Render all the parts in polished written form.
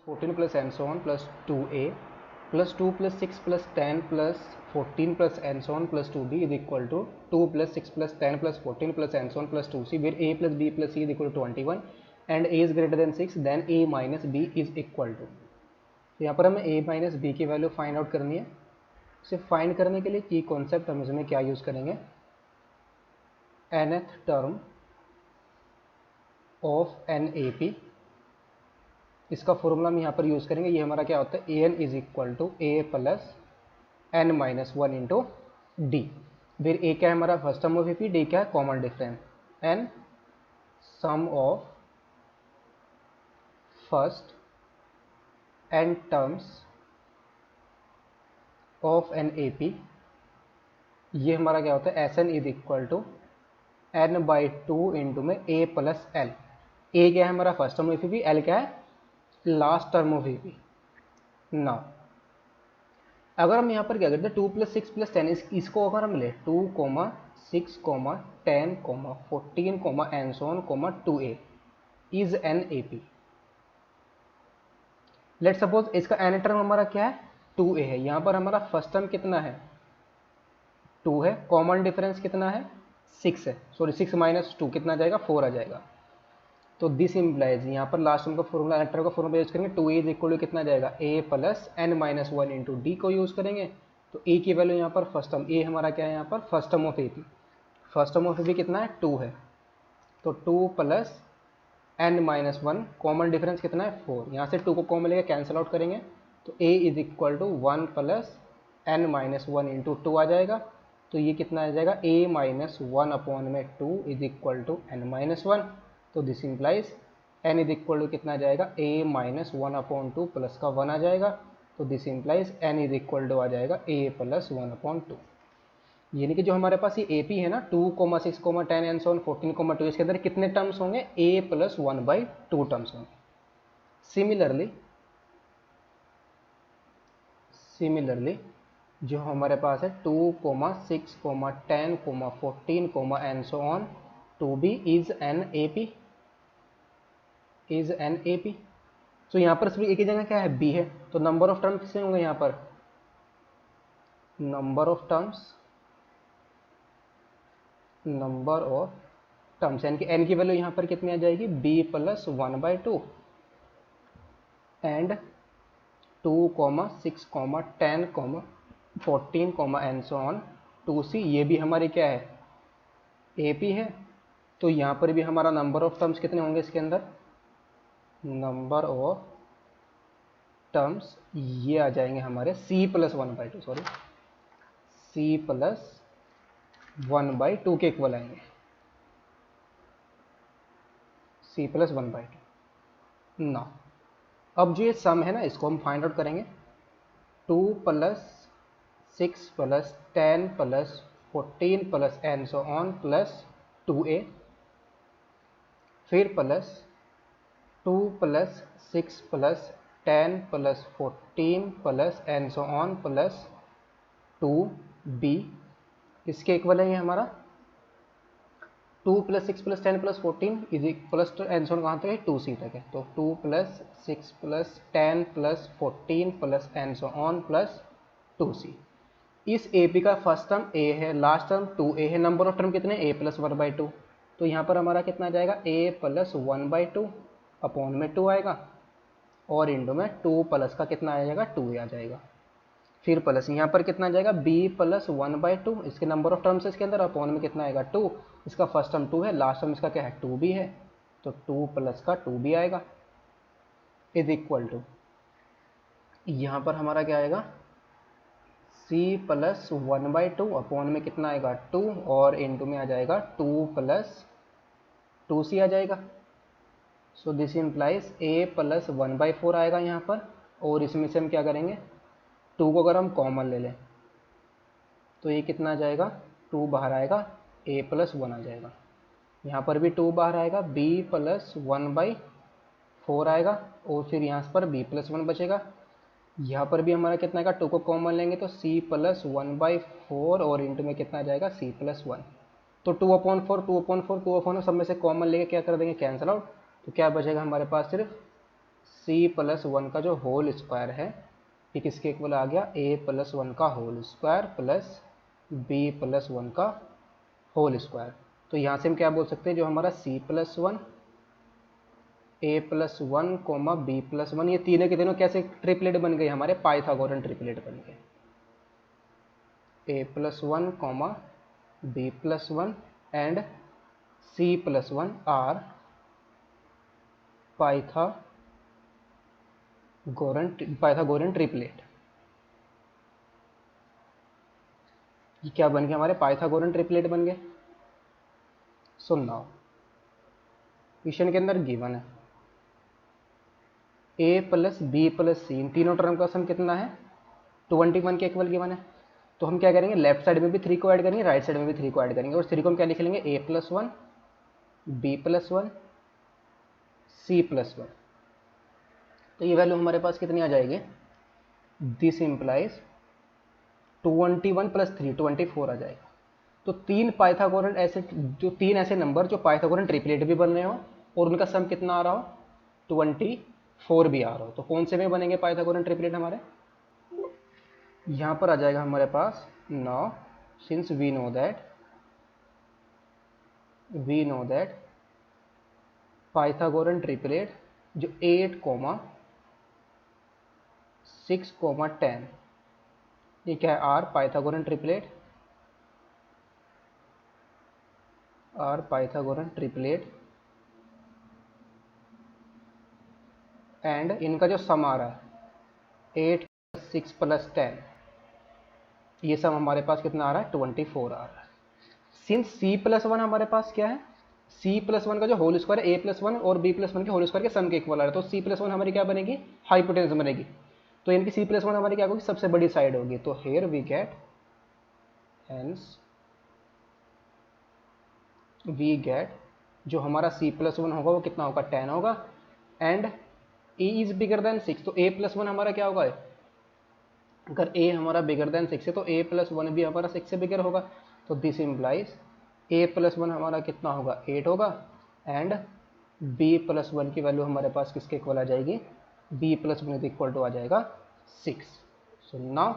14 plus and so on plus 2a plus 2 plus 6 plus 10 plus 14 plus and so on plus 2b is equal to 2 plus 6 plus 10 plus 14 plus and so on plus 2c, where a plus b plus c is equal to 21 and a is greater than 6, then a minus b is equal to. तो यहाँ पर हमें a minus B की value find out करनी है. इसे find करने के लिए की कॉन्सेप्ट हम इसमें क्या यूज़ करेंगे, nth term of an A P. इसका फॉर्मूला हम यहाँ पर यूज़ करेंगे. ये हमारा क्या होता है, a n is equal to a plus n minus one into d. फिर ए क्या है हमारा first term of A P, d क्या है common difference, n sum of first n terms of an A P. ये हमारा क्या होता है, s n is equal to n by two into में ए प्लस एल. ए क्या है हमारा first term of A P, l क्या है last term of A P. Now अगर हम यहाँ पर क्या करते हैं 2 प्लस 6 प्लस 10, इसको अगर हम ले 2, 6, 10, 14, and so on, 2a is an A P. Let suppose इसका एन टर्म हमारा क्या है 2a है. यहाँ पर हमारा फर्स्ट टर्म कितना है 2 है, कॉमन डिफरेंस कितना है 6 है, सॉरी 6 माइनस 2 कितना आ जाएगा 4 आ जाएगा. तो दिस इम्प्लाइज यहाँ पर लास्ट टर्म का फॉर्मूला एन टर्म का फॉर्मूला यूज करेंगे 2a इज इक्वल टू कितना आ जाएगा a plus n minus one into d को यूज़ करेंगे. तो a की वैल्यू यहाँ पर फर्स्ट टर्म, a हमारा क्या है यहाँ पर first term of A P. First term of A P कितना है 2 है, तो 2 plus n minus one, common difference कितना है 4. यहाँ से 2 को कॉमन लेकर कैंसिल आउट करेंगे तो a is equal to 1 plus n minus one into 2 आ जाएगा. तो ये कितना आ जाएगा a माइनस वन अपॉन में 2 is equal to n minus one. तो this implies n is equal to कितना आ जाएगा a minus one upon two plus का 1 आ जाएगा. तो this implies n is equal to आ जाएगा a plus one upon two. यानी कि जो हमारे पास ये AP है ना 2, 6, 10 एंड सो ऑन 14, 2, इसके अंदर कितने टर्म्स होंगे a plus one by two terms होंगे. सिमिलरली जो हमारे पास है 2, 6, 10, 14, and so on 2b is an A P, is an A P. तो यहाँ पर सिर्फ एक ही जगह क्या है b है, तो नंबर ऑफ टर्म्स कितने होंगे यहाँ पर, नंबर ऑफ टर्म्स यानी कि n की वैल्यू यहाँ पर कितनी आ जाएगी b plus one by to and 2, 6, 10, 14, and so on 2c. ये भी हमारी क्या है AP है. तो यहाँ पर भी हमारा नंबर ऑफ टर्म्स कितने होंगे इसके अंदर, नंबर ऑफ टर्म्स ये आ जाएंगे हमारे c plus one by to, sorry c plus one by to के इक्वल आएंगे, c plus one by to. ना अब जो ये सम है ना इसको हम फाइंड आउट करेंगे. 2 plus 6 plus 10 plus 14 plus and so on plus 2a, फिर plus 2 plus 6 plus 10 plus 14 plus and so on plus 2b. इसके इक्वल है ये हमारा 2 plus 6 plus 10 plus 14 is plus and so on कहाँ तक है 2c तक है. तो 2 plus 6 plus 10 plus 14 plus and so on plus 2c. इस AP का फर्स्ट टर्म a है, लास्ट टर्म 2a है, नंबर ऑफ टर्म कितने a plus one by to. तो यहाँ पर हमारा कितना आ जाएगा a plus one by two upon में 2 आएगा और इंटू में 2 प्लस का कितना आ जाएगा 2a आ जाएगा. फिर प्लस यहाँ पर कितना आ जाएगा b plus one by to, इसके नंबर ऑफ टर्म्स इसके अंदर अपॉन में कितना आएगा 2. इसका फर्स्ट टर्म 2 है, लास्ट टर्म इसका क्या है 2b है, तो 2 प्लस का 2b आएगा इज इक्वल टू यहाँ पर हमारा क्या आएगा c plus one by two upon में कितना आएगा 2 और इंटू में आ जाएगा 2 प्लस 2c आ जाएगा. So this implies a plus one by four आएगा यहाँ पर. और इसमें से हम क्या करेंगे 2 को अगर हम कॉमन ले लें तो ये कितना आ जाएगा 2 बाहर आएगा a प्लस वन आ जाएगा. यहाँ पर भी 2 बाहर आएगा b plus one by four आएगा और फिर यहाँ पर b प्लस वन बचेगा. यहाँ पर भी हमारा कितना आएगा 2 को कॉमन लेंगे तो c plus one by four और इंटू में कितना आ जाएगा c प्लस वन. तो 2/4 सब में से कॉमन लेके क्या कर देंगे कैंसिल आउट. तो क्या बचेगा हमारे पास सिर्फ सी प्लस वन का जो होल स्क्वायर है ये किसके इक्वल आ गया, ए प्लस वन का whole square plus b plus one का होल स्क्वायर। तो यहाँ से हम क्या बोल सकते हैं, जो हमारा c plus one, a plus one comma b plus one, ये तीनों के तीनों कैसे ट्रिपलेट बन गए, हमारे पाइथागोरन ट्रिपलेट बन गए। A plus one comma b plus one and c plus one are Pythagorean triplet. ये क्या बन गए, हमारे पाइथागोरन ट्रिपलेट बन गए। सुनना, क्वेश्चन के अंदर गिवन है ए प्लस बी प्लस सी, इन तीनों टर्म का सम कितना है, 21 के इक्वल गिवन है। तो हम क्या करेंगे, लेफ्ट साइड में भी 3 को ऐड करेंगे, राइट साइड में भी 3 को ऐड करेंगे, और 3 को हम क्या लिख लेंगे, a plus one b plus one c plus one. तो ये वैल्यू हमारे पास कितनी आ जाएगी, दिस इंप्लाइज 21 प्लस 3 24 आ जाएगा। तो तीन पाइथागोरन ऐसे, जो तीन ऐसे नंबर जो पाइथागोरन ट्रिपलेट भी बन रहे हो और उनका सम कितना आ रहा हो, 24 भी आ रहा हो, तो कौन से में बनेंगे पाइथागोरन ट्रिपलेट हमारे, यहाँ पर आ जाएगा हमारे पास। Now since we know that Pythagorean triplet जो 8, 6, 10, ये क्या है, are Pythagorean triplet, are Pythagorean triplet and इनका जो सम आ रहा है 8 6 प्लस 10, ये सम हमारे पास कितना आ रहा है, 24 आ रहा है। सिंस सी प्लस वन हमारे पास क्या है, सी प्लस वन का जो होल स्क्वायर है ए प्लस वन और बी प्लस वन के होल स्क्वायर के सम के इक्वल आ रहा है, तो सी प्लस वन हमारी क्या बनेगी, हाइपोटेन्यूस बनेगी। तो इनकी सी प्लस वन हमारी क्या होगी, सबसे बड़ी साइड होगी। तो हेयर वी गेट जो हमारा सी प्लस वन होगा वो कितना होगा, 10 होगा, and A is bigger than 6, तो ए प्लस वन हमारा क्या होगा, अगर ए हमारा बिगर देन 6 है तो ए प्लस वन भी हमारा 6 से बिगर होगा। तो this implies a plus one हमारा कितना होगा, 8 होगा, एंड बी प्लस वन की वैल्यू हमारे पास किसके इक्वल आ जाएगी, b plus one is equal to आ जाएगा 6। So now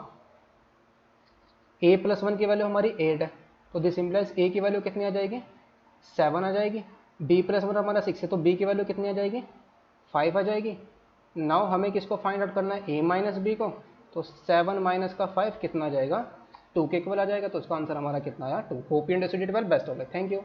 a plus one की वैल्यू हमारी 8 है, तो दिस इम्प्लाइज ए की वैल्यू कितनी आ जाएगी, 7 आ जाएगी। बी प्लस वन हमारा 6 है, तो बी की वैल्यू कितनी आ जाएगी, 5 आ जाएगी। नाउ हमें किसको फाइंड आउट करना है, ए माइनस बी को, तो 7 माइनस का 5 कितना आ जाएगा, 2 के इक्वल आ जाएगा। तो उसका आंसर हमारा कितना आया, 2। Hope you understood it well, best of luck, thank you.